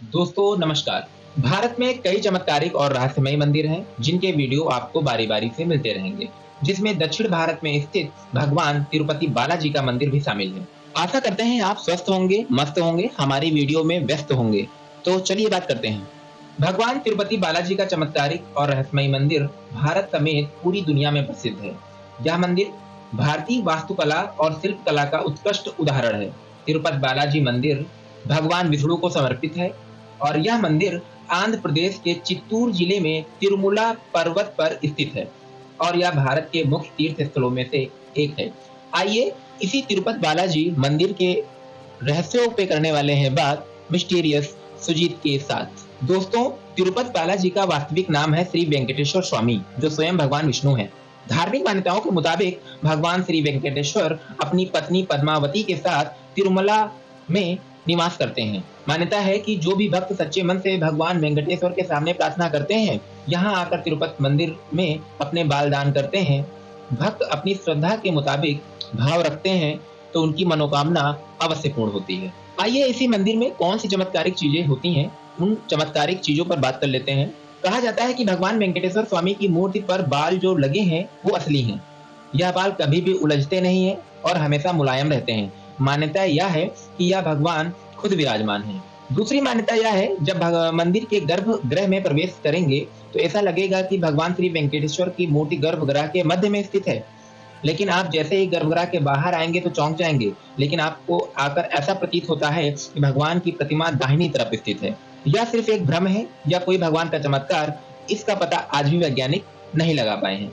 दोस्तों नमस्कार। भारत में कई चमत्कारिक और रहस्यमय मंदिर हैं जिनके वीडियो आपको बारी बारी से मिलते रहेंगे, जिसमें दक्षिण भारत में स्थित भगवान तिरुपति बालाजी का मंदिर भी शामिल है। आशा करते हैं आप स्वस्थ होंगे, मस्त होंगे, हमारी वीडियो में व्यस्त होंगे। तो चलिए बात करते हैं। भगवान तिरुपति बालाजी का चमत्कारिक और रहस्यमय मंदिर भारत समेत पूरी दुनिया में प्रसिद्ध है। यह मंदिर भारतीय वास्तुकला और शिल्पकला का उत्कृष्ट उदाहरण है। तिरुपति बालाजी मंदिर भगवान विष्णु को समर्पित है और यह मंदिर आंध्र प्रदेश के चित्तूर जिले में तिरुमला पर्वत पर स्थित है और यह भारत के मुख्य तीर्थ स्थलों में से एक है। आइए इसी तिरुपति बालाजी मंदिर के रहस्यों पे करने वाले हैं बात मिस्टीरियस सुजीत के साथ। दोस्तों, तिरुपति बालाजी का वास्तविक नाम है श्री वेंकटेश्वर स्वामी, जो स्वयं भगवान विष्णु हैं। धार्मिक मान्यताओं के मुताबिक भगवान श्री वेंकटेश्वर अपनी पत्नी पद्मावती के साथ तिरुमला में निवास करते हैं। मान्यता है कि जो भी भक्त सच्चे मन से भगवान वेंकटेश्वर के सामने प्रार्थना करते हैं, यहाँ आकर तिरुपति मंदिर में अपने बाल दान करते हैं, भक्त अपनी श्रद्धा के मुताबिक भाव रखते हैं तो उनकी मनोकामना अवश्य पूर्ण होती है। आइए इसी मंदिर में कौन सी चमत्कारिक चीजें होती हैं, उन चमत्कारिक चीजों पर बात कर लेते हैं। कहा जाता है कि भगवान वेंकटेश्वर स्वामी की मूर्ति पर बाल जो लगे हैं वो असली हैं। यह बाल कभी भी उलझते नहीं है और हमेशा मुलायम रहते हैं। मान्यता यह है कि यह भगवान खुद विराजमान है। दूसरी मान्यता यह है, जब मंदिर के गर्भगृह में प्रवेश करेंगे तो ऐसा लगेगा कि भगवान श्री वेंकटेश्वर की मूर्ति गर्भगृह के मध्य में स्थित है, लेकिन आप जैसे ही गर्भगृह के बाहर आएंगे तो चौंक जाएंगे। लेकिन आपको आकर ऐसा प्रतीत होता है कि भगवान की प्रतिमा दाहिनी तरफ स्थित है। यह सिर्फ एक भ्रम है या कोई भगवान का चमत्कार, इसका पता आज भी वैज्ञानिक नहीं लगा पाए हैं।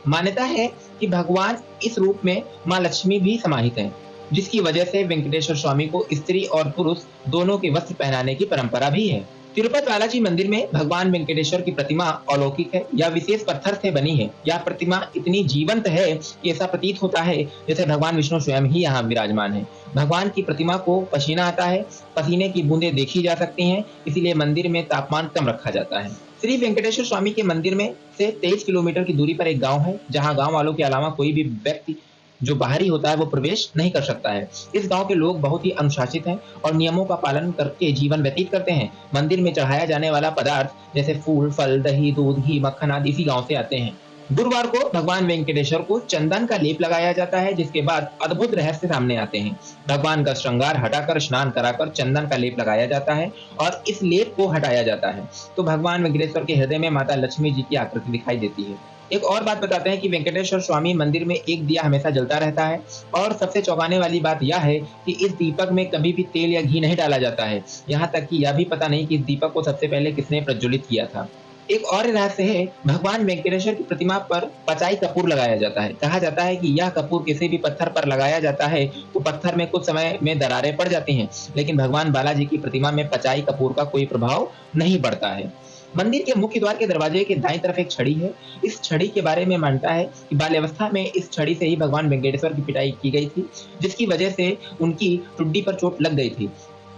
मान्यता है कि भगवान इस रूप में माँ लक्ष्मी भी समाहित हैं, जिसकी वजह से वेंकटेश्वर स्वामी को स्त्री और पुरुष दोनों के वस्त्र पहनाने की परंपरा भी है। तिरुपति बालाजी मंदिर में भगवान वेंकटेश्वर की प्रतिमा अलौकिक है। यह विशेष पत्थर से बनी है। यह प्रतिमा इतनी जीवंत है कि ऐसा प्रतीत होता है जैसे भगवान विष्णु स्वयं ही यहाँ विराजमान है। भगवान की प्रतिमा को पसीना आता है, पसीने की बूंदें देखी जा सकती हैं, इसीलिए मंदिर में तापमान कम रखा जाता है। श्री वेंकटेश्वर स्वामी के मंदिर में से 23 किलोमीटर की दूरी पर एक गाँव है, जहाँ गाँव वालों के अलावा कोई भी व्यक्ति जो बाहरी होता है वो प्रवेश नहीं कर सकता है। इस गांव के लोग बहुत ही अनुशासित हैं और नियमों का पालन करके जीवन व्यतीत करते हैं। मंदिर में चढ़ाया जाने वाला पदार्थ जैसे फूल, फल, दही, दूध, घी, मक्खन आदि इसी गांव से आते हैं। गुरुवार को भगवान वेंकटेश्वर को चंदन का लेप लगाया जाता है, जिसके बाद अद्भुत रहस्य सामने आते हैं। भगवान का श्रृंगार हटाकर स्नान कराकर चंदन का लेप लगाया जाता है और इस लेप को हटाया जाता है तो भगवान वेंकटेश्वर के हृदय में माता लक्ष्मी जी की आकृति दिखाई देती है। एक और बात बताते हैं कि वेंकटेश्वर स्वामी मंदिर में एक दिया हमेशा जलता रहता है और सबसे चौंकाने वाली बात यह है कि इस दीपक में कभी भी तेल या घी नहीं डाला जाता है। यहाँ तक कि यह भी पता नहीं कि इस दीपक को सबसे पहले किसने प्रज्वलित किया था। एक और रहस्य है, भगवान वेंकटेश्वर की प्रतिमा पर पचाई कपूर लगाया जाता है। कहा जाता है कि यह कपूर किसी भी पत्थर पर लगाया जाता है तो पत्थर में कुछ समय में दरारें पड़ जाती हैं, लेकिन भगवान बालाजी की प्रतिमा में पचाई कपूर का कोई प्रभाव नहीं पड़ता है। मंदिर के मुख्य द्वार के दरवाजे के दाईं तरफ एक छड़ी है। इस छड़ी के बारे में मानता है कि बाल्यावस्था में इस छड़ी से ही भगवान वेंकटेश्वर की पिटाई की गई थी, जिसकी वजह से उनकी टुड्डी पर चोट लग गई थी।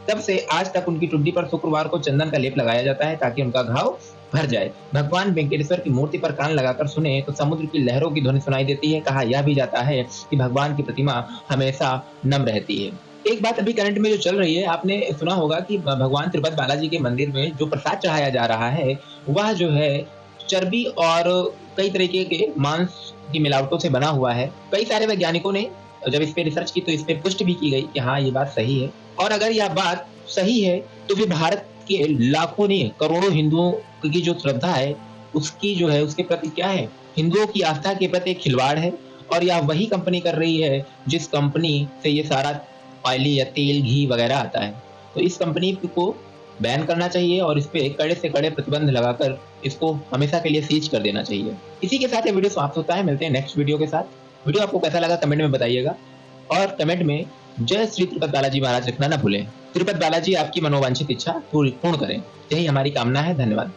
तब से आज तक उनकी टुड्डी पर शुक्रवार को चंदन का लेप लगाया जाता है ताकि उनका घाव भर जाए। भगवान वेंकटेश्वर की मूर्ति पर कान लगाकर सुने तो समुद्र की लहरों की ध्वनि सुनाई देती है। कहा यह भी जाता है कि भगवान की प्रतिमा हमेशा नम रहती है। एक बात अभी करंट में जो चल रही है, आपने सुना होगा कि भगवान तिरुपति बालाजी के मंदिर में जो प्रसाद चढ़ाया जा रहा है वह जो है चर्बी और कई तरीके के मांस की मिलावटों से बना हुआ है। कई सारे वैज्ञानिकों ने जब इस पे रिसर्च की तो इस पे पुष्टि भी की गई कि हाँ ये बात सही है। और अगर यह बात सही है तो फिर भारत के लाखों नहीं करोड़ों हिंदुओं की जो श्रद्धा है उसकी जो है उसके प्रति क्या है, हिंदुओं की आस्था के प्रति एक खिलवाड़ है। और यह वही कंपनी कर रही है जिस कंपनी से ये सारा ऑयली या तेल, घी वगैरह आता है। तो इस कंपनी को बैन करना चाहिए और इस पे कड़े से कड़े प्रतिबंध लगाकर इसको हमेशा के लिए सीज कर देना चाहिए। इसी के साथ ये वीडियो समाप्त होता है। मिलते हैं नेक्स्ट वीडियो के साथ। वीडियो आपको कैसा लगा कमेंट में बताइएगा और कमेंट में जय श्री तिरुपति बालाजी महाराज लिखना ना भूलें। तिरुपति बालाजी आपकी मनोवांछित इच्छा पूर्ण करें, यही हमारी कामना है। धन्यवाद।